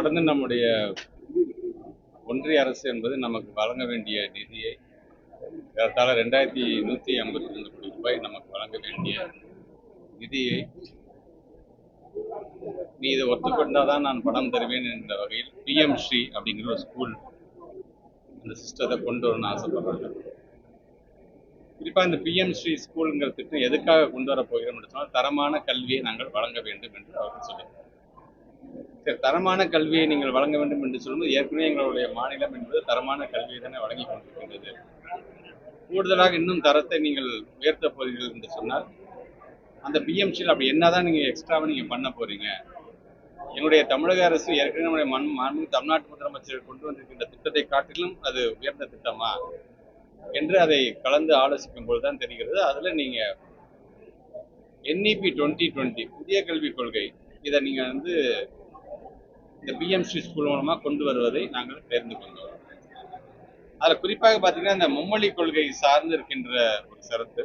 தொடர்ந்து நம்முடைய ஒன்றிய அரசு என்பது நமக்கு வழங்க வேண்டிய நிதியை ஏறத்தாழ 2152 கோடி ரூபாய் நமக்கு வழங்க வேண்டிய நிதியை நீ இதை ஒத்துக்கொண்டாதான் நான் பணம் தருவேன் என்ற வகையில் பிஎம் ஸ்ரீ அப்படிங்கிற ஒரு ஸ்கூல் இந்த சிஸ்டத்தை கொண்டு வரணும்னு ஆசைப்படுறாங்க. குறிப்பாக இந்த பிஎம் ஸ்ரீ ஸ்கூலுங்கிற திட்டம் எதுக்காக கொண்டு வர போகிறோம் என்று சொன்னால் தரமான கல்வியை நாங்கள் வழங்க வேண்டும் என்று அவர்கள் சொல்லியிருக்காங்க. சரி, தரமான கல்வியை நீங்கள் வழங்க வேண்டும் என்று சொல்லும்போது ஏற்கனவே எங்களுடைய மாநிலம் என்பது தரமான கல்வியை தானே வழங்கி கொண்டிருக்கின்றது. கூடுதலாக இன்னும் தரத்தை நீங்கள் உயர்த்த போகிறீர்கள் என்று சொன்னால் அந்த பிஎம்சியில் அப்படி என்னதான் நீங்க எக்ஸ்ட்ராவாக நீங்க பண்ண போறீங்க? என்னுடைய தமிழக அரசு ஏற்கனவே நம்முடைய மாண்புமிகு தமிழ்நாட்டு முதலமைச்சர் கொண்டு வந்திருக்கின்ற திட்டத்தை காட்டிலும் அது உயர்ந்த திட்டமா என்று அதை கலந்து ஆலோசிக்கும் போதுதான் தெரிகிறது. அதுல நீங்க NEP 2020 புதிய கல்விக் கொள்கை இதை நீங்க இந்த பிஎம்சி ஸ்கூல் மூலமா கொண்டு வருவதை நாங்கள் தேர்ந்து கொண்டோம். அதுல குறிப்பாக பாத்தீங்கன்னா இந்த மும்மொழி கொள்கை சார்ந்து இருக்கின்ற ஒரு சிறப்பு,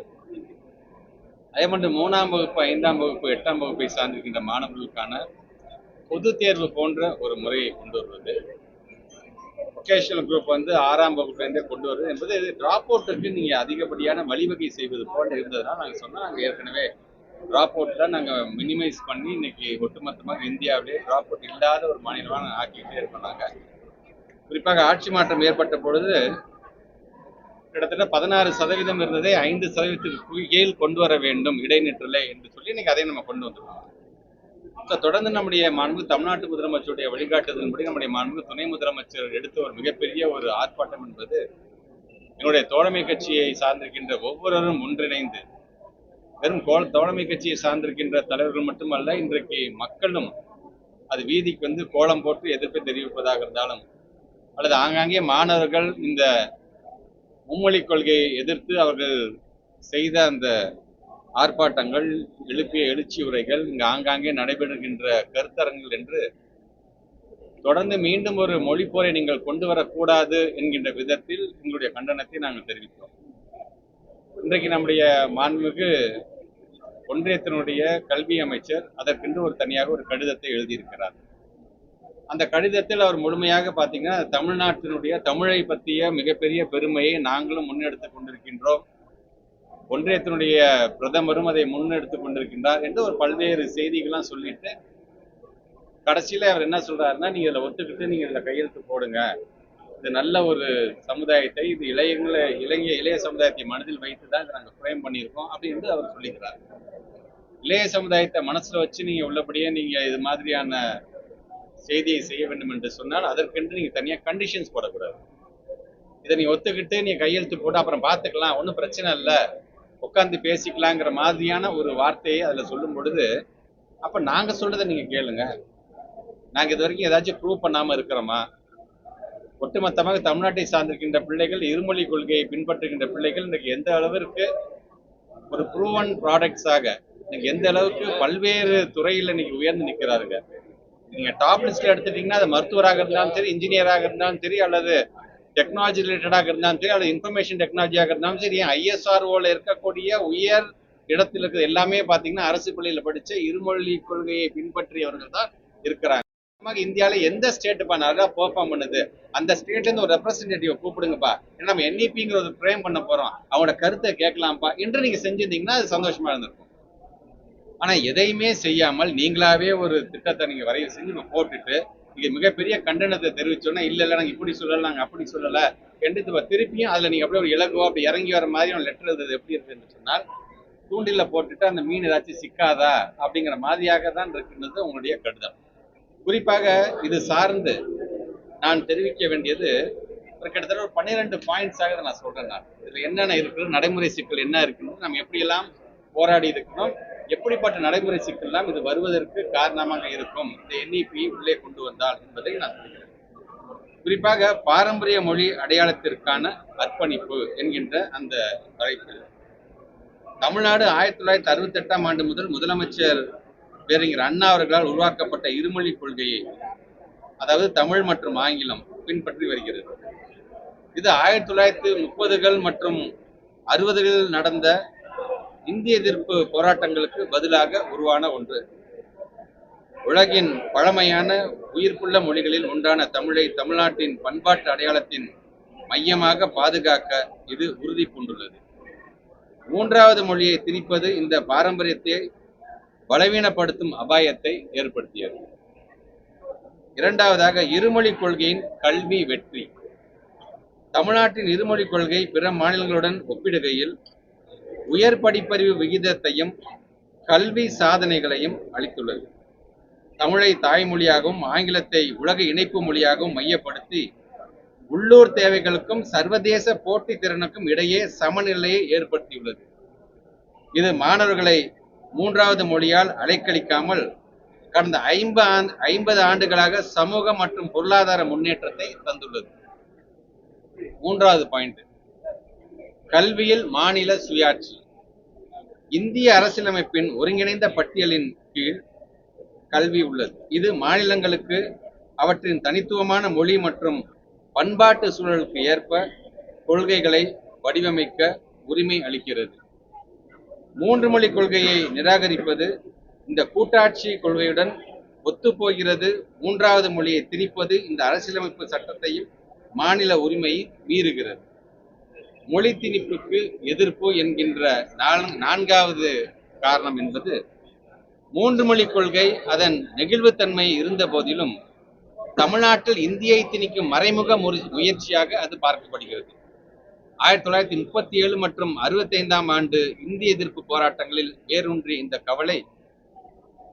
அதே மாதிரி 3ஆம் வகுப்பு 5ஆம் வகுப்பு 8ஆம் வகுப்பை சார்ந்திருக்கின்ற மாணவர்களுக்கான பொது தேர்வு போன்ற ஒரு முறையை கொண்டு வருவது, வொகேஷனல் குரூப் 6ஆம் வகுப்புலேருந்தே கொண்டு வருவது என்பது டிராப் அவுட்டுக்கு நீங்க அதிகப்படியான வழிவகை செய்வது போன்ற இருந்ததுனால நாங்கள் சொன்னோம். நாங்கள் ஏற்கனவே டிராப் அவுட்ல நாங்கள் மினிமைஸ் பண்ணி இன்னைக்கு ஒட்டுமொத்தமாக இந்தியாவிலே டிராப் அவுட் இல்லாத ஒரு மாநிலமாக நாங்கள் ஆக்கிட்டே இருக்கோம். நாங்கள் குறிப்பாக ஆட்சி மாற்றம் ஏற்பட்ட பொழுது கிட்டத்தட்ட 16% இருந்ததை 5% கீழ் கொண்டு வர வேண்டும் இடைநிற்றலை என்று சொல்லி இன்னைக்கு அதை நம்ம கொண்டு வந்துருக்கோம். தொடர்ந்து நம்முடைய மாண்பு தமிழ்நாட்டு முதலமைச்சருடைய வழிகாட்டுதலின்படி நம்முடைய மாண்பு துணை முதலமைச்சர் எடுத்த ஒரு மிகப்பெரிய ஒரு ஆர்ப்பாட்டம் என்பது என்னுடைய தோழமை கட்சியை சார்ந்திருக்கின்ற ஒவ்வொருவரும் ஒன்றிணைந்து, வெறும் தோழமை கட்சியை சார்ந்திருக்கின்ற தலைவர்கள் மட்டுமல்ல, இன்றைக்கு மக்களும் அது வீதிக்கு கோலம் போட்டு எதிர்ப்பை தெரிவிப்பதாக இருந்தாலும், அல்லது ஆங்காங்கே மாணவர்கள் இந்த மும்மொழி கொள்கையை எதிர்த்து அவர்கள் செய்த அந்த ஆர்ப்பாட்டங்கள், எழுப்பிய எழுச்சி உரைகள், இங்கு ஆங்காங்கே நடைபெறுகின்ற கருத்தரங்குகள் என்று தொடர்ந்து மீண்டும் ஒரு மொழி போரை நீங்கள் கொண்டு வரக்கூடாது என்கின்ற விதத்தில் எங்களுடைய கண்டனத்தை நாங்கள் தெரிவித்தோம். இன்றைக்கு நம்முடைய மாண்புமிகு ஒன்றியத்தினுடைய கல்வி அமைச்சர் அதற்கென்று ஒரு தனியாக ஒரு கடிதத்தை எழுதியிருக்கிறார். அந்த கடிதத்தில் அவர் முழுமையாக பார்த்தீங்கன்னா தமிழ்நாட்டினுடைய தமிழை பற்றிய மிகப்பெரிய பெருமையை நாங்களும் முன்னெடுத்துக் கொண்டிருக்கின்றோம், ஒன்றியத்தினுடைய பிரதமரும் அதை முன்னெடுத்துக் கொண்டிருக்கின்றார் என்று ஒரு பல்வேறு செய்திகள்லாம் சொல்லிட்டு கடைசியில அவர் என்ன சொல்றாருன்னா, நீங்க இதில் ஒத்துக்கிட்டு நீங்க இதில் கையெழுத்து போடுங்க, இது நல்ல ஒரு சமுதாயத்தை, இது இளைய சமுதாயத்தை மனதில் வைத்து தான் இதை நாங்கள் ஃப்ரேம் பண்ணியிருக்கோம் அப்படின்னு அவர் சொல்லிக்கிறார். இளைய சமுதாயத்தை மனசுல வச்சு நீங்க உள்ளபடியே நீங்க இது மாதிரியான செய்தியை செய்ய வேண்டும் என்று சொன்னால் அதற்கென்று நீங்க தனியாக கண்டிஷன்ஸ் போடக்கூடாது. இதை நீ ஒத்துக்கிட்டு நீ கையெழுத்து போட்டு அப்புறம் பார்த்துக்கலாம், ஒன்றும் பிரச்சனை இல்லை, உட்காந்து பேசிக்கலாங்கிற மாதிரியான ஒரு வார்த்தையை அதில் சொல்லும் பொழுது, அப்போ நாங்கள் சொல்றதை நீங்க கேளுங்க, நாங்கள் இது வரைக்கும் ஏதாச்சும் ப்ரூவ் பண்ணாமல் இருக்கிறோமா? ஒட்டுமொத்தமாக தமிழ்நாட்டை சார்ந்திருக்கின்ற பிள்ளைகள், இருமொழி கொள்கையை பின்பற்றுகின்ற பிள்ளைகள் இன்றைக்கு எந்த அளவிற்கு ஒரு ப்ரூவன் ப்ராடக்ட்ஸாக இன்னைக்கு எந்த அளவுக்கு பல்வேறு துறையில் இன்னைக்கு உயர்ந்து நிற்கிறாருங்க. நீங்க டாப் லிஸ்ட்ல எடுத்துட்டீங்கன்னா அது மருத்துவராக இருந்தாலும் சரி, இன்ஜினியராக இருந்தாலும் சரி, அல்லது டெக்னாலஜி ரிலேட்டடாக இருந்தாலும் சரி, அல்லது இன்ஃபர்மேஷன் டெக்னாலஜியாக இருந்தாலும் சரி, ISROல இருக்கக்கூடிய உயர் இடத்தில் இருக்கிற எல்லாமே பார்த்தீங்கன்னா அரசு பள்ளியில படிச்ச இருமொழி கொள்கையை பின்பற்றியவர்கள் தான் இருக்கிறாங்க. இந்தியாவில எந்த ஸ்டேட் நல்லா பெர்ஃபார்ம் பண்ணுது அந்த ஸ்டேட்ல இருந்து ஒரு ரெப்ரஸன்டேட்டிவ் கூப்பிடுங்கப்பா, ஏன்னா நம்ம NEPங்கிற ஒரு ஃப்ரேம் பண்ண போறோம், அவங்களோட கருத்தை கேட்கலாம்ப்பா என்று நீங்க செஞ்சிருந்தீங்கன்னா அது சந்தோஷமா இருந்திருக்கும். ஆனா எதையுமே செய்யாமல் நீங்களாவே ஒரு திட்டத்தை நீங்க வரைவு செஞ்சு போட்டுட்டு நீங்க மிகப்பெரிய கண்டனத்தை தெரிவிச்சோன்னா, இல்ல நாங்க இப்படி சொல்லல, நாங்க அப்படி சொல்லல என்று திருப்பியும் அதுல நீங்க அப்படியே ஒரு இலகுவா அப்படி இறங்கி வர மாதிரி ஒரு லெட்டர் எழுதுறது எப்படி இருக்குன்னு சொன்னால், தூண்டில போட்டுட்டு அந்த மீன் ஏதாச்சும் சிக்காதா அப்படிங்கிற மாதிரியாக தான் இருக்கின்றது உங்களுடைய கடிதம். குறிப்பாக இது சார்ந்து நான் தெரிவிக்க வேண்டியது கிட்டத்தட்ட ஒரு 12 பாயிண்ட்ஸாக நான் சொல்றேன். நான் இதுல என்னென்ன இருக்கு, நடைமுறை சிக்கல் என்ன இருக்குன்னு, நம்ம எப்படியெல்லாம் போராடி இருக்கணும், எப்படிப்பட்ட நடைமுறை சிக்கல்லாம் இது வருவதற்கு காரணமாக இருக்கும் இந்த NEP உள்ளே கொண்டு வந்தால் என்பதை நான் சொல்கிறேன். குறிப்பாக பாரம்பரிய மொழி அடையாளத்திற்கான அர்ப்பணிப்பு என்கின்ற அந்த தலைப்பில் தமிழ்நாடு 1968ஆம் ஆண்டு முதல் முதலமைச்சர் பேரறிஞர் அண்ணா அவர்களால் உருவாக்கப்பட்ட இருமொழி கொள்கையை, அதாவது தமிழ் மற்றும் ஆங்கிலம் பின்பற்றி வருகிறது. இது 1930கள் மற்றும் 60களில் நடந்த இந்திய எதிர்ப்பு போராட்டங்களுக்கு பதிலாக உருவான ஒன்று. உலகின் பழமையான உயிர்ப்புள்ள மொழிகளில் ஒன்றான தமிழை தமிழ்நாட்டின் பண்பாட்டு அடையாளத்தின் மையமாக பாதுகாக்க இது உறுதி பூண்டுள்ளது. மூன்றாவது மொழியை திணிப்பது இந்த பாரம்பரியத்தை பலவீனப்படுத்தும் அபாயத்தை ஏற்படுத்தியது. இரண்டாவதாக, இருமொழி கொள்கையின் கல்வி வெற்றி. தமிழ்நாட்டின் இருமொழி கொள்கை பிற மாநிலங்களுடன் ஒப்பிடுகையில் உயர் படிப்பறிவு விகிதத்தையும் கல்வி சாதனைகளையும் அளித்துள்ளது. தமிழை தாய்மொழியாகவும் ஆங்கிலத்தை உலக இணைப்பு மொழியாகவும் மையப்படுத்தி உள்ளூர் தேவைகளுக்கும் சர்வதேச போட்டி திறனுக்கும் இடையே சமநிலையை ஏற்படுத்தியுள்ளது. இது மாணவர்களை மூன்றாவது மொழியால் அலைக்கழிக்காமல் கடந்த 50 ஆண்டுகளாக சமூக மற்றும் பொருளாதார முன்னேற்றத்தை தந்துள்ளது. மூன்றாவது பாயிண்ட், கல்வியில் மாநில சுயாட்சி. இந்திய அரசியலமைப்பின் ஒருங்கிணைந்த பட்டியலின் கீழ் கல்வி உள்ளது. இது மாநிலங்களுக்கு அவற்றின் தனித்துவமான மொழி மற்றும் பண்பாட்டு சூழலுக்கு ஏற்ப கொள்கைகளை வடிவமைக்க உரிமை அளிக்கிறது. மூன்று மொழி கொள்கையை நிராகரிப்பது இந்த கூட்டாட்சி கொள்கையுடன் ஒத்துப்போகிறது. மூன்றாவது மொழியை திணிப்பது இந்த அரசியலமைப்பு சட்டத்தையும் மாநில உரிமையை மீறுகிறது. மொழி திணிப்புக்கு எதிர்ப்பு என்கின்ற நான்காவது காரணம் என்பது, மூன்று மொழி கொள்கை அதன் நெகிழ்வுத்தன்மை இருந்த போதிலும் தமிழ்நாட்டில் இந்தியை திணிக்கும் மறைமுக முயற்சியாக அது பார்க்கப்படுகிறது. 1937 மற்றும் 65ஆம் ஆண்டு இந்திய எதிர்ப்பு போராட்டங்களில் வேரூன்றிய இந்த கவலை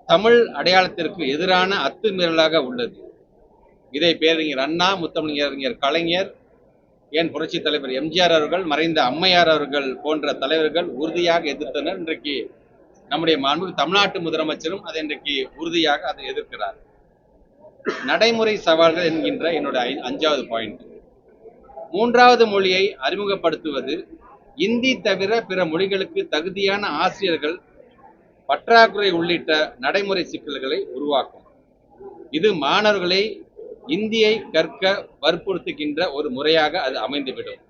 தமிழ் அடையாளத்திற்கு எதிரான அத்துமீறலாக உள்ளது. இதை பேரறிஞர் அண்ணா, முத்தமிழறிஞர் கலைஞர், ஏன் புரட்சி தலைவர் எம்ஜிஆர் அவர்கள், மறைந்த அம்மையார் அவர்கள் போன்ற தலைவர்கள் உறுதியாக எதிர்த்தனர். இன்றைக்கு நம்முடைய மாண்புமிகு தமிழ்நாட்டு முதலமைச்சரும் அதை இன்றைக்கு உறுதியாக அதை எதிர்க்கிறார். நடைமுறை சவால்கள் என்கின்ற என்னோட 5வது பாயிண்ட், மூன்றாவது மொழியை அறிமுகப்படுத்துவது இந்தி தவிர பிற மொழிகளுக்கு தகுதியான ஆசிரியர்கள் பற்றாக்குறை உள்ளிட்ட நடைமுறை சிக்கல்களை உருவாக்கும். இது மாணவர்களை இந்தியை கற்க வற்புறுத்துகின்ற ஒரு முறையாக அது அமைந்துவிடும்.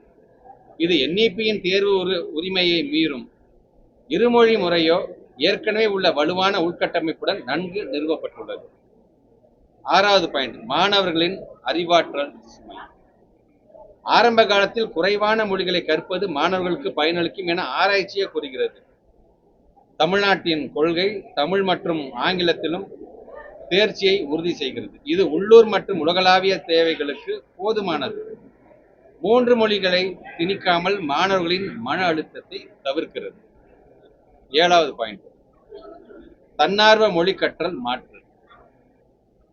இது NEP-யின் தேர்வு உரிமையை மீறும். இருமொழி முறையோ ஏற்கனவே உள்ள வலுவான உள்கட்டமைப்புடன் நன்கு நிறுவப்பட்டுள்ளது. 6வது பாயிண்ட், மாணவர்களின் அறிவாற்றல் சுமை. ஆரம்ப காலத்தில் குறைவான மொழிகளை கற்பது மாணவர்களுக்கு பயனளிக்கும் என ஆராய்ச்சியே கூறுகிறது. தமிழ்நாட்டின் கொள்கை தமிழ் மற்றும் ஆங்கிலத்திலும் தேர்ச்சியை உறுதி செய்கிறது. இது உள்ளூர் மற்றும் உலகளாவிய தேவைகளுக்கு போதுமானது. மூன்று மொழிகளை திணிக்காமல் மாணவர்களின் மன அழுத்தத்தை தவிர்க்கிறது. 7வது பாயிண்ட், தன்னார்வ மொழி கற்றல் மாற்று.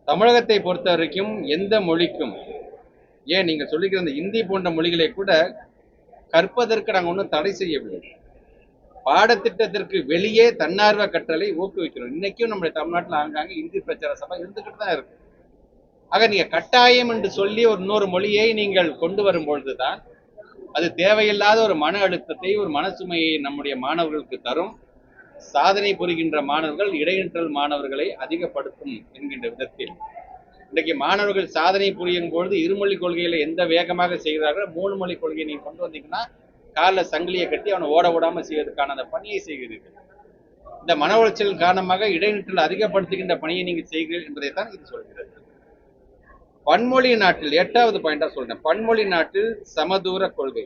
தமிழகத்தை பொறுத்த வரைக்கும் எந்த மொழிக்கும், ஏன் நீங்க சொல்லிக்கிற இந்த இந்தி போன்ற மொழிகளை கூட கற்பதற்கு நாங்கள் ஒன்றும் தடை செய்யவில்லை. பாடத்திட்டத்திற்கு வெளியே தன்னார்வ கற்றலை ஊக்குவிக்கிறோம். இன்னைக்கும் நம்முடைய தமிழ்நாட்டில் ஆங்காங்க இந்தி பிரச்சார சபை இருந்துகிட்டு தான் இருக்கு. ஆக நீங்க கட்டாயம் என்று சொல்லி ஒரு இன்னொரு மொழியை நீங்கள் கொண்டு வரும் பொழுதுதான் அது தேவையில்லாத ஒரு மன அழுத்தத்தை, ஒரு மனசுமையை நம்முடைய மாணவர்களுக்கு தரும். சாதனை புரிகின்ற மாணவர்கள் இடைநிற்றல் மாணவர்களை அதிகப்படுத்தும் என்கின்ற விதத்தில் இன்றைக்கு மாணவர்கள் சாதனை புரியும் பொழுது இருமொழி கொள்கையில எந்த வேகமாக செய்கிறார்கள், மூணு மொழி கொள்கையை நீங்க கொண்டு வந்தீங்கன்னா காலில் சங்கிலியை கட்டி அவனை ஓட விடாம செய்வதற்கான அந்த பணியை செய்கிறீர்கள். இந்த மன உளைச்சல் காரணமாக இடைநிற்றல் அதிகப்படுத்துகின்ற பணியை நீங்க செய்கிறீர்கள் என்பதைத்தான் இது சொல்கிறது. பன்மொழி நாட்டில் 8வது பாயிண்டா சொல்றேன், பன்மொழி நாட்டில் சமதூர கொள்கை.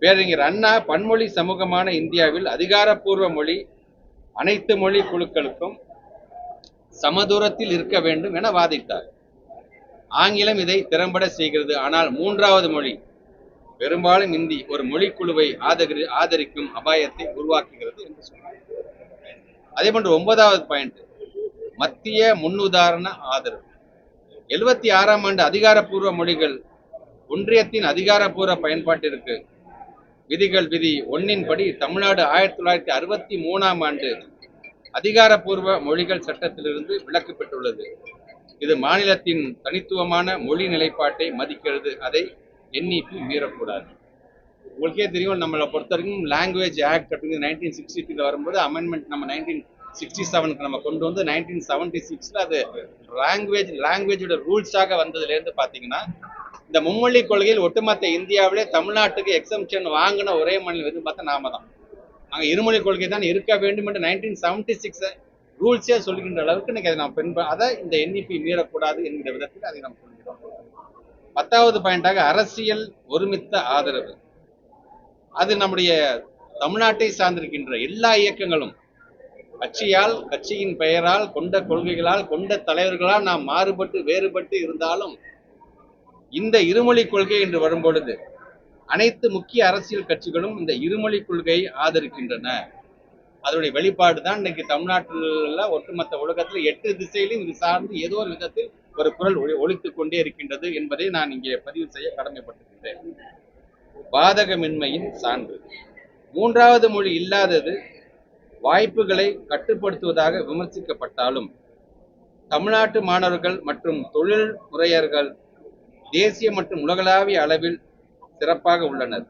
பேரறிஞர் அண்ணா பன்மொழி சமூகமான இந்தியாவில் அதிகாரப்பூர்வ மொழி அனைத்து மொழி குழுக்களுக்கும் சமதூரத்தில் இருக்க வேண்டும் என வாதிட்டார். ஆங்கிலம் இதை திறம்பட செய்கிறது. ஆனால் மூன்றாவது மொழி, பெரும்பாலும் இந்தி, ஒரு மொழிக்குழுவை ஆதரிக்கும் அபாயத்தை உருவாக்குகிறது என்று சொன்னார். அதே போன்று 9வது பாயிண்ட், மத்திய முன்னுதாரண ஆதரவு. 76ஆம் ஆண்டு அதிகாரப்பூர்வ மொழிகள் ஒன்றியத்தின் அதிகாரப்பூர்வ பயன்பாட்டிற்கு விதிகள் விதி 1 படி தமிழ்நாடு 1963ஆம் ஆண்டு அதிகாரப்பூர்வ மொழிகள் சட்டத்திலிருந்து விலக்கு பெற்றுள்ளது. இது மாநிலத்தின் தனித்துவமான மொழி நிலைப்பாட்டை மதிக்கிறது. அதை NEP மீறக்கூடாது. உங்களுக்கே தெரியும், நம்மளை பொறுத்த வரைக்கும் லாங்குவேஜ் ஆக்ட் அப்படிங்கிறது 1963 வரும்போது அமெண்ட்மெண்ட் நம்ம 1967 நம்ம கொண்டு வந்து 1976 அது லாங்குவேஜோட ரூல்ஸாக வந்ததுலேருந்து பார்த்தீங்கன்னா இந்த மும்மொழி கொள்கையில் ஒட்டுமொத்த இந்தியாவிலே தமிழ்நாட்டுக்கு எக்ஸம்ஷன் வாங்கின ஒரே மாநிலம் எதுன்னு பார்த்தா நாம தான். அங்கே இருமொழி கொள்கை தான் இருக்க வேண்டும் என்று 1976 ரூல்ஸே சொல்லுகின்ற அளவுக்கு இன்னைக்கு அதை நாம் அதை இந்த என்இபி மீறக்கூடாது என்கிற விதத்தில் அதை நாம் சொல்கிறோம். 10வது பாயிண்டாக அரசியல் ஒருமித்த ஆதரவு. அது நம்முடைய தமிழ்நாட்டை சார்ந்திருக்கின்ற எல்லா இயக்கங்களும் கட்சியால், கட்சியின் பெயரால், கொண்ட கொள்கைகளால், கொண்ட தலைவர்களால் நாம் மாறுபட்டு வேறுபட்டு இருந்தாலும் இந்த இருமொழி கொள்கை என்று வரும்பொழுது அனைத்து முக்கிய அரசியல் கட்சிகளும் இந்த இருமொழி கொள்கையை ஆதரிக்கின்றன. அதனுடைய வெளிப்பாடு தான் இன்னைக்கு தமிழ்நாட்டில் ஒட்டுமொத்த உலகத்தில் 8 திசையிலும் இது சார்ந்து ஏதோ ஒரு விதத்தில் ஒரு குரல் ஒலித்துக் கொண்டே இருக்கின்றது என்பதை நான் இங்கே பதிவு செய்ய கடமைப்பட்டிருக்கின்றேன். பாதகமின்மையின் சான்று. 3வது மொழி இல்லாதது வாய்ப்புகளை கட்டுப்படுத்துவதாக விமர்சிக்கப்பட்டாலும் தமிழ்நாட்டு மாணவர்கள் மற்றும் தொழில் முறையர்கள் தேசிய மற்றும் உலகளாவிய அளவில் சிறப்பாக உள்ளனர்.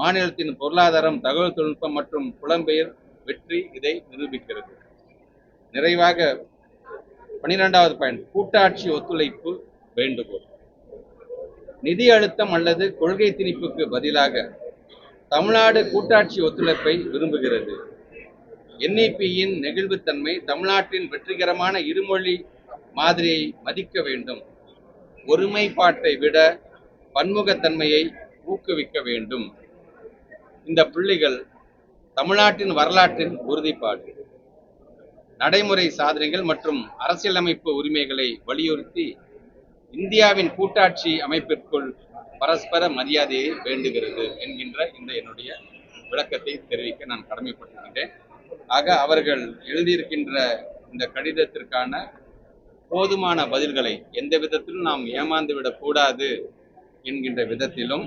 மாநிலத்தின் பொருளாதாரம், தகவல் தொழில்நுட்பம் மற்றும் புலம்பெயர் வெற்றி இதை நிரூபிக்கிறது. நிறைவாக 12வது பாயிண்ட், கூட்டாட்சி ஒத்துழைப்பு வேண்டுகோள். நிதி அழுத்தம் அல்லது கொள்கை திணிப்புக்கு பதிலாக தமிழ்நாடு கூட்டாட்சி ஒத்துழைப்பை விரும்புகிறது. என்இபியின் நெகிழ்வுத்தன்மை தமிழ்நாட்டின் வெற்றிகரமான இருமொழி மாதிரியை மதிக்க வேண்டும். ஒருமைப்பாட்டை விட பன்முகத்தன்மையை ஊக்குவிக்க வேண்டும். இந்த புள்ளிகள் தமிழ்நாட்டின் வரலாற்றின் உறுதிப்பாடு, நடைமுறை சாதனைகள் மற்றும் அரசியலமைப்பு உரிமைகளை வலியுறுத்தி இந்தியாவின் கூட்டாட்சி அமைப்பிற்குள் பரஸ்பர மரியாதையை வேண்டுகிறது என்கின்ற இந்த என்னுடைய விளக்கத்தை தெரிவிக்க நான் கடமைப்பட்டிருக்கின்றேன். ஆக அவர்கள் எழுதியிருக்கின்ற இந்த கடிதத்திற்கான போதுமான பதில்களை எந்த விதத்திலும் நாம் ஏமாந்து விடக்கூடாது என்கின்ற விதத்திலும்,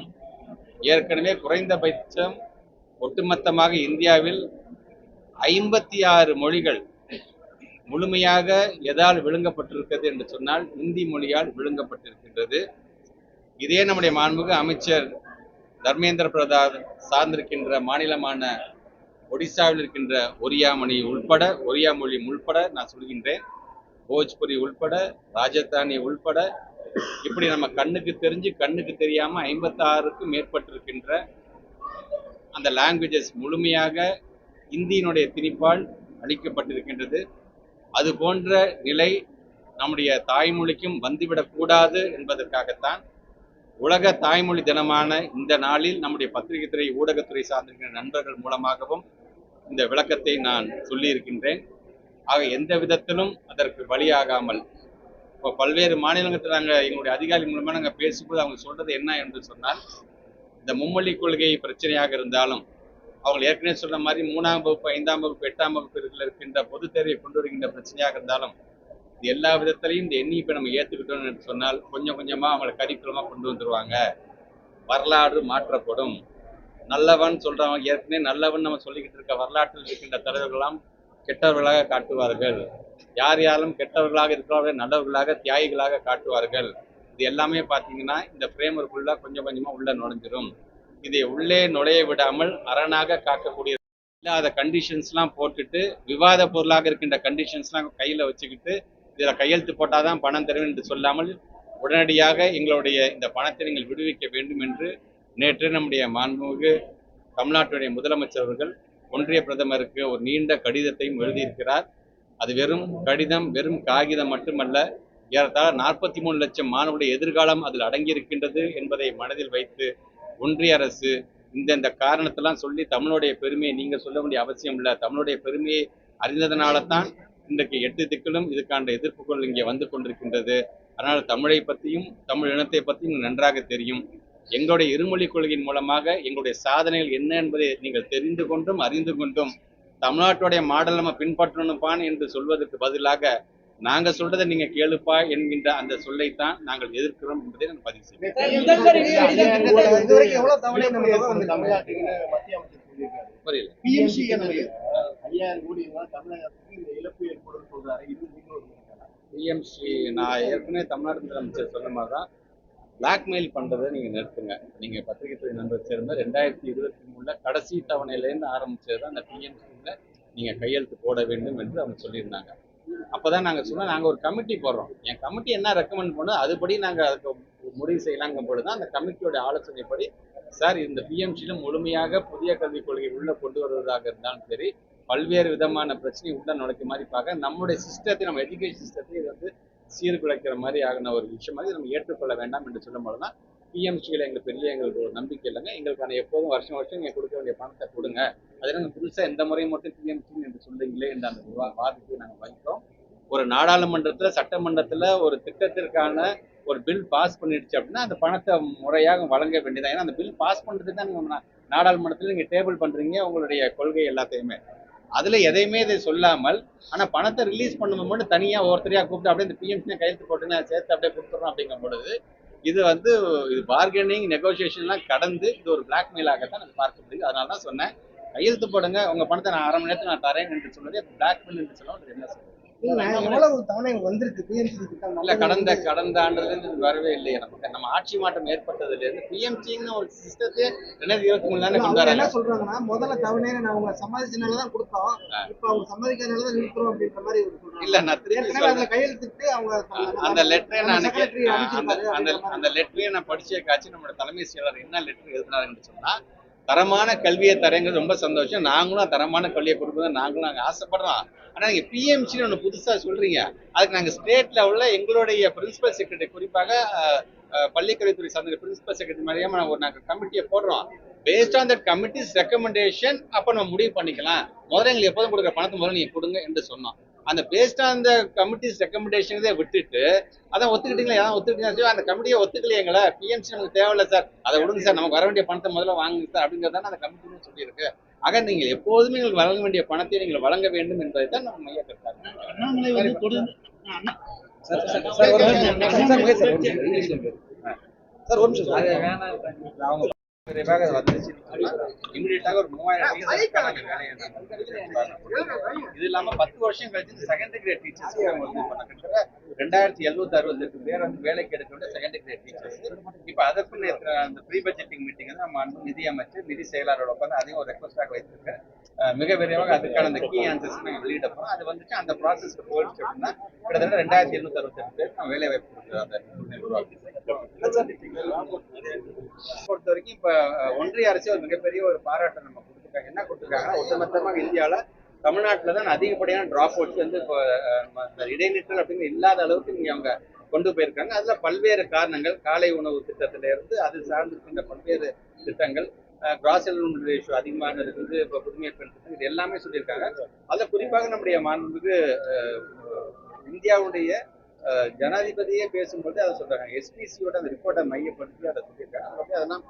ஏற்கனவே குறைந்தபட்சம் ஒட்டுமொத்தமாக இந்தியாவில் 56 மொழிகள் முழுமையாக எதால் விழுங்கப்பட்டிருக்கிறது என்று சொன்னால் இந்தி மொழியால் விழுங்கப்பட்டிருக்கின்றது. இதே நம்முடைய மாண்புமிகு அமைச்சர் தர்மேந்திர பிரதான் சார்ந்திருக்கின்ற மாநிலமான ஒடிசாவில் இருக்கின்ற ஒரியா மொழி உள்பட நான் சொல்கின்றேன், போஜ்புரி உள்பட, ராஜஸ்தானி உள்பட, இப்படி நம்ம கண்ணுக்கு தெரிஞ்சு கண்ணுக்கு தெரியாம 56க்கும் மேற்பட்டிருக்கின்ற அந்த லாங்குவேஜஸ் முழுமையாக இந்தியினுடைய திணிப்பால் அளிக்கப்பட்டிருக்கின்றது. அது போன்ற நிலை நம்முடைய தாய்மொழிக்கும் வந்துவிடக்கூடாது என்பதற்காகத்தான் உலக தாய்மொழி தினமான இந்த நாளில் நம்முடைய பத்திரிகை துறை, ஊடகத்துறை சார்ந்திருக்கிற நண்பர்கள் மூலமாகவும் இந்த விளக்கத்தை நான் சொல்லியிருக்கின்றேன். ஆக எந்த விதத்திலும் அதற்கு பலியாகாமல், இப்போ பல்வேறு மாநிலத்தில் நாங்கள் எங்களுடைய அதிகாரி மூலமாக நாங்கள் பேசும்போது அவங்க சொல்றது என்ன என்று சொன்னால், இந்த மும்மொழி கொள்கை பிரச்சனையாக இருந்தாலும், அவங்க ஏற்கனவே சொன்ன மாதிரி 3ஆம் வகுப்பு, 5ஆம் வகுப்பு, 8ஆம் வகுப்பு இருக்கின்ற பொதுத் தேர்வை கொண்டு வருகின்ற பிரச்சனையாக இருந்தாலும், இது எல்லா விதத்திலையும் இந்த எண்ணிப்பை நம்ம ஏற்றுக்கிட்டோம் என்று சொன்னால் கொஞ்சம் கொஞ்சமா அவங்களை கரிக்குலமாக கொண்டு வந்துருவாங்க. வரலாறு மாற்றப்படும். நல்லவன் சொல்றவங்க ஏற்கனவே நல்லவன் நம்ம சொல்லிக்கிட்டு இருக்க வரலாற்றில் இருக்கின்ற தலைவர்களெல்லாம் கெட்டவர்களாக காட்டுவார்கள். யார் யாரும் கெட்டவர்களாக இருக்கிறவர்கள் நல்லவர்களாக, தியாகிகளாக காட்டுவார்கள். இது எல்லாமே பார்த்தீங்கன்னா இந்த பிரேமருக்குள்ள கொஞ்சம் கொஞ்சமா உள்ள நுழைஞ்சிரும். இதை உள்ளே நுழைய விடாமல் அரணாக காக்கக்கூடிய இல்லாத கண்டிஷன்ஸ்லாம் போட்டுட்டு, விவாத பொருளாக இருக்கின்ற கண்டிஷன்ஸ்லாம் கையில் வச்சுக்கிட்டு இதில் கையெழுத்து போட்டாதான் பணம் தருவேன் என்று சொல்லாமல் உடனடியாக எங்களுடைய இந்த பணத்தை நீங்கள் விடுவிக்க வேண்டும் என்று நேற்று நம்முடைய மாண்புமிகு தமிழ்நாட்டுடைய முதலமைச்சர் அவர்கள் ஒன்றிய பிரதமருக்கு ஒரு நீண்ட கடிதத்தையும் எழுதியிருக்கிறார். அது வெறும் கடிதம், வெறும் காகிதம் மட்டுமல்ல, ஏறத்தாழ 43 லட்சம் மாணவருடைய எதிர்காலம் அதில் அடங்கியிருக்கின்றது என்பதை மனதில் வைத்து ஒன்றிய அரசு இந்த காரணத்தெல்லாம் சொல்லி தமிழுடைய பெருமையை நீங்க சொல்ல வேண்டிய அவசியம் இல்லை. தமிழுடைய பெருமையை அறிந்ததனால தான் இன்றைக்கு 8 திக்கிலும் இதுக்கான எதிர்ப்புகள் இங்கே வந்து கொண்டிருக்கின்றது. அதனால் தமிழை பற்றியும் தமிழ் இனத்தை பற்றியும் நன்றாக தெரியும். எங்களுடைய இருமொழி கொள்கையின் மூலமாக எங்களுடைய சாதனைகள் என்ன என்பதை நீங்கள் தெரிந்து கொண்டும் அறிந்து கொண்டும் தமிழ்நாட்டுடைய மாடல் நம்ம பின்பற்றணும்பான் என்று சொல்வதற்கு பதிலாக நாங்க சொல்றதை நீங்க கேளுப்பா என்கின்ற அந்த சொல்லைத்தான் நாங்கள் எதிர்க்கிறோம் என்பதை நான் பதிவு செய்கிறேன். நான் ஏற்கனவே தமிழ்நாடு முதலமைச்சர் சொன்ன மாதிரிதான் பிளாக்மெயில் பண்றதை நீங்க நிறுத்துங்க. நீங்க பத்திரிகை துறை நண்பர் சேர்ந்த 2023 கடைசி தவணையிலேருந்து ஆரம்பிச்சதுதான் அந்த பிஎம்சியில நீங்க கையெழுத்து போட வேண்டும் என்று அவங்க சொல்லியிருந்தாங்க. அப்பதான் நாங்க சொன்னோம், நாங்க ஒரு கமிட்டி போடுறோம், என் கமிட்டி என்ன ரெக்கமெண்ட் பண்ணோம் அதுபடி நாங்க அதுக்கு முடிவு செய்யலாங்கும் பொழுதுதான் அந்த கமிட்டியோட ஆலோசனைப்படி சார் இந்த பிஎம்சியில முழுமையாக புதிய கல்விக் கொள்கை உள்ள கொண்டு வருவதாக இருந்தாலும் சரி, பல்வேறு விதமான பிரச்சனை உள்ள நுழைக்க மாதிரி பார்க்க நம்மளுடைய சிஸ்டத்தை, நம்ம எஜுகேஷன் சிஸ்டத்தை இது வந்து சீர்குலைக்கிற மாதிரி ஆகின ஒரு விஷயம் மாதிரி நம்ம ஏற்றுக்கொள்ள வேண்டாம் என்று சொல்லும் போது தான் பிஎம்சியில் எங்களுக்கு ஒரு நம்பிக்கை இல்லைங்க. எங்களுக்கான எப்போதும் வருஷம் நீங்கள் கொடுக்க வேண்டிய பணத்தை கொடுங்க. அதே நாங்கள் புதுசாக எந்த முறையும் மட்டும் பிஎம்சி என்று சொல்றீங்களே என்ற அந்த வாதத்தை நாங்கள் வைக்கிறோம். ஒரு நாடாளுமன்றத்தில் சட்டமன்றத்தில் ஒரு திட்டத்திற்கான ஒரு பில் பாஸ் பண்ணிடுச்சு அப்படின்னா அந்த பணத்தை முறையாக வழங்க வேண்டியதான். ஏன்னா அந்த பில் பாஸ் பண்ணுறதுக்கு தான் நீங்கள் நாடாளுமன்றத்தில் நீங்கள் டேபிள் பண்ணுறீங்க உங்களுடைய கொள்கை எல்லாத்தையுமே. அதுல எதையுமே இதை சொல்லாமல் ஆனா பணத்தை ரிலீஸ் பண்ணும்போது மட்டும் தனியா ஒருத்தரையா கூப்பிட்டு அப்படியே இந்த பிஎம்சி கையெழுத்து போட்டுங்க சேர்த்து அப்படியே கொடுத்துறோம் அப்படிங்கும் பொழுது இது வந்து இது பார்கெனிங் நெகோசியேஷன்லாம் கடந்து இது ஒரு பிளாக்மெயிலாகத்தான் அது பார்க்க முடியுது. அதனால தான் சொன்னேன், கையெழுத்து போடுங்க, உங்க பணத்தை நான் 1/2 மணி நேரத்தில் நான் தரேன் என்று சொன்னதே பிளாக்மெயில் என்று சொல்லுவோம். என்ன சொல்றது? எவ்வளவு தவணை வந்திருக்கு பிஎம்சி திட்டம்? இல்ல, கடந்த ஆண்டுல இருந்து வரவே இல்லையே. நமக்கு நம்ம ஆட்சி மாற்றம் ஏற்பட்டதுல இருந்து பிஎம்சின்னு ஒரு சிஸ்டத்தை 2023 தானே கொண்டு வராங்க. என்ன சொல்றாங்கன்னா முதல்ல தவணையை அவங்க சம்மதிச்சனாலதான் கொடுத்தோம், இப்ப அவங்க சம்மதிக்கிறதுனாலதான் நிறுத்துறோம் அப்படின்ற மாதிரி இல்ல. நான் திரும்பி சொல்றேன், கையெழுத்திட்டு அவங்க அந்த லெட்டரை நான் அந்த லெட்டரையே நான் படிச்சே காட்சி நம்மளோட தலைமை செயலர் என்ன லெட்டர் எழுதினாருன்னு சொன்னா, தரமான கல்வியை தரங்கிறது ரொம்ப சந்தோஷம், நாங்களும் தரமான கல்வியை கொடுப்பதை நாங்க ஆசைப்படுறோம். ஆனா நீங்க பிஎம்சி ஒண்ணு புதுசா சொல்றீங்க, அதுக்கு நாங்க ஸ்டேட் லெவல்ல எங்களுடைய பிரின்சிபல் செக்ரட்டரி, குறிப்பாக பள்ளிக்கல்வித்துறை சார்ந்த பிரின்சிபல் செக்ரட்டரி மாதிரியாம நாங்க கமிட்டியை போடுறோம். Based on that committees recommendation அப்ப நம்ம முடிவு பண்ணிக்கலாம். முதல்ல எங்களுக்கு எப்போதும் கொடுக்குற பணத்தை முதல்ல நீங்க கொடுங்க என்று சொன்னோம். அந்த பேஸ்ட் ஆன் த கமிட்டிஸ் ரெக்கமெண்டேஷனே விட்டுட்டு அதான் ஒத்துக்கிட்டீங்களா, யாரும் ஒத்துக்கிட்டீங்க, அந்த கமிட்டியை ஒத்துக்கலையே எங்களை, பிஎம்சி நமக்கு தேவையில்லை சார், அதை விடுங்க சார், நமக்கு வர வேண்டிய பணத்தை முதல்ல வாங்குங்க சார் அப்படிங்கிறதான அந்த கமிட்டின்னு சொல்லியிருக்கு. ஆக நீங்கள் எப்போதுமே எங்களுக்கு வழங்க வேண்டிய பணத்தை நீங்கள் வழங்க வேண்டும் என்பதை தான் நம்ம மைய கருத்தாங்க. விரைவாக வந்துச்சு, இமிடியேட்டாக ஒரு 3000 வேலையை. இது இல்லாம 10 வருஷம் கழிச்சு செகண்டரி கிரேட் டீச்சர்ஸ் கிட்டத்தட்ட 2768 பேர் வந்து வேலைக்கு எடுக்க வேண்டிய செகண்டரி கிரேட் டீச்சர்ஸ். இப்ப அதற்கு அந்த ப்ரீ பட்ஜெட்டிங் மீட்டிங் வந்து நம்ம நிதி அமைச்சர், நிதி செயலாளரோட உட்காந்து அதையும் ஒரு ரெக்வஸ்டாக வைத்திருக்கேன். மிக விரைவாக அதுக்கான அந்த கீ ஆன்சர்ஸ் நாங்கள் வெளியிட போறோம். அது வந்துச்சு, அந்த ப்ராசஸ் போயிடுச்சு அப்படின்னா கிட்டத்தட்ட 2768 பேர் நம்ம வேலை வாய்ப்பு கொடுக்குறோம். பொறுத்த வரைக்கும் இப்ப ஒன்றிய அரசு ஒரு மிகப்பெரிய ஒரு பாராட்டை நம்ம கொடுத்துருக்காங்க. என்ன கொடுத்துருக்காங்கன்னா, ஒட்டுமொத்தமாக இந்தியாவில தமிழ்நாட்டில் தான் அதிகப்படியான டிராப் அவுட்ஸ் வந்து இப்போ இடைநிற்றல் அப்படின்னு இல்லாத அளவுக்கு இங்கே அவங்க கொண்டு போயிருக்காங்க. அதுல பல்வேறு காரணங்கள், காலை உணவு திட்டத்தில இருந்து அது சார்ந்திருக்கின்ற பல்வேறு திட்டங்கள், கிராஸ் என்ரோல்மென்ட் ரேஷியோ அதிகமாக இருக்குது, இப்போ புதுமை பெண் திட்டம், இது எல்லாமே சொல்லியிருக்காங்க. அதில் குறிப்பாக நம்முடைய மாண்புமிகு இந்தியாவுடைய ஜனாதிபதியே பேசும்போது அதை சொல்றாங்க, எஸ்பிசியோட அந்த ரிப்போர்ட்டை மையப்படுத்தி அதை சொல்லியிருக்காங்க. அதெல்லாம்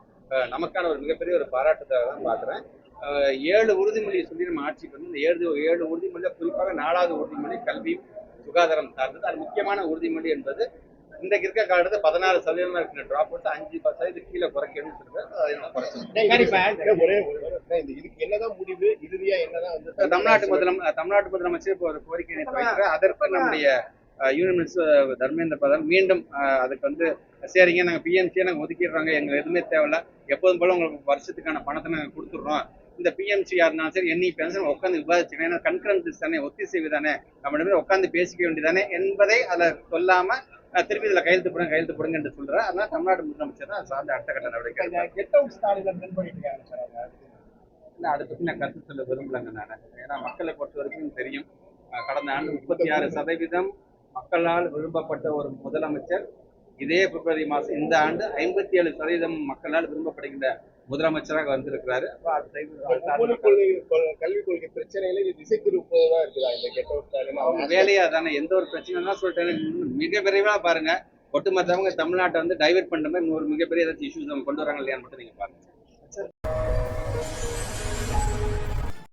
நமக்கான ஒரு மிகப்பெரிய ஒரு பாராட்டத்தை தான் பார்க்குறேன். 7 உறுதிமொழியை சொல்லி நம்ம ஆட்சிக்கு வந்து இந்த 7 உறுதிமொழியில குறிப்பாக 4வது உறுதிமொழி கல்வி சுகாதாரம் சார்ந்தது. அது முக்கியமான உறுதிமொழி என்பது இன்றைக்கு இருக்க காலத்தில் 16% இருக்கிற டிராப் அவுட் 5% கீழே குறைக்கணும்னு சொல்றாரு. என்னதான் முடிவு இறுதியா என்னதான் வந்து தமிழ்நாட்டு முதலமைச்சர் இப்போ ஒரு கோரிக்கை வைக்கிறார். அதற்கு நம்முடைய யூனியன் மினிஸ்டர் தர்மேந்திர பிரதான் மீண்டும் அதுக்கு வந்து சரிங்க, நாங்கள் பிஎம்சியை நாங்கள் ஒதுக்கிடுறாங்க, எங்களுக்கு எதுவுமே தேவையில்ல, எப்போதும் போல உங்களுக்கு வருஷத்துக்கான பணத்தை நாங்கள் கொடுத்துட்றோம், இந்த பிஎம்சியா இருந்தாலும் சரி என்இ பென்ஷன் உட்காந்து விவாதிச்சுக்கணும், ஏன்னா கன்கரன்ஸ் தானே, ஒத்திசைவு தானே, நம்ம உட்காந்து பேசிக்க வேண்டியதானே என்பதை அதை சொல்லாம திருப்பி இதில் கையெழுத்து போடுங்க என்று சொல்றாரு. அதனால தமிழ்நாடு முதலமைச்சர் தான் சார்ந்த அடுத்த கட்ட நடவடிக்கை. இல்லை, அதை பற்றி நான் கருத்து சொல்ல விரும்பலைங்க நான். ஏன்னா மக்களை பொறுத்த வரைக்கும் தெரியும், கடந்த ஆண்டு 36% மக்களால் விரும்பப்பட்ட ஒரு முதலமைச்சர் இதே பிப்ரவரி மாதம் இந்த ஆண்டு 57% மக்களால் விரும்பப்படுகின்ற முதலமைச்சராக வந்திருக்கிறாரு. கல்விக் கொள்கை பிரச்சனையில திசை திருப்பதா இருக்குதா இந்த கெட்ட ஸ்டாலின்? அவங்க வேலையா தானே, எந்த ஒரு பிரச்சனை தான் சொல்லிட்டாங்க. மிக விரைவா பாருங்க, ஒட்டுமொத்தவங்க தமிழ்நாட்டை வந்து டைவெர்ட் பண்ற மாதிரி ஒரு மிகப்பெரிய ஏதாச்சும் இஷ்யூஸ் அவங்க கொண்டு வராங்க இல்லையான்னு மட்டும் நீங்க பாருங்க.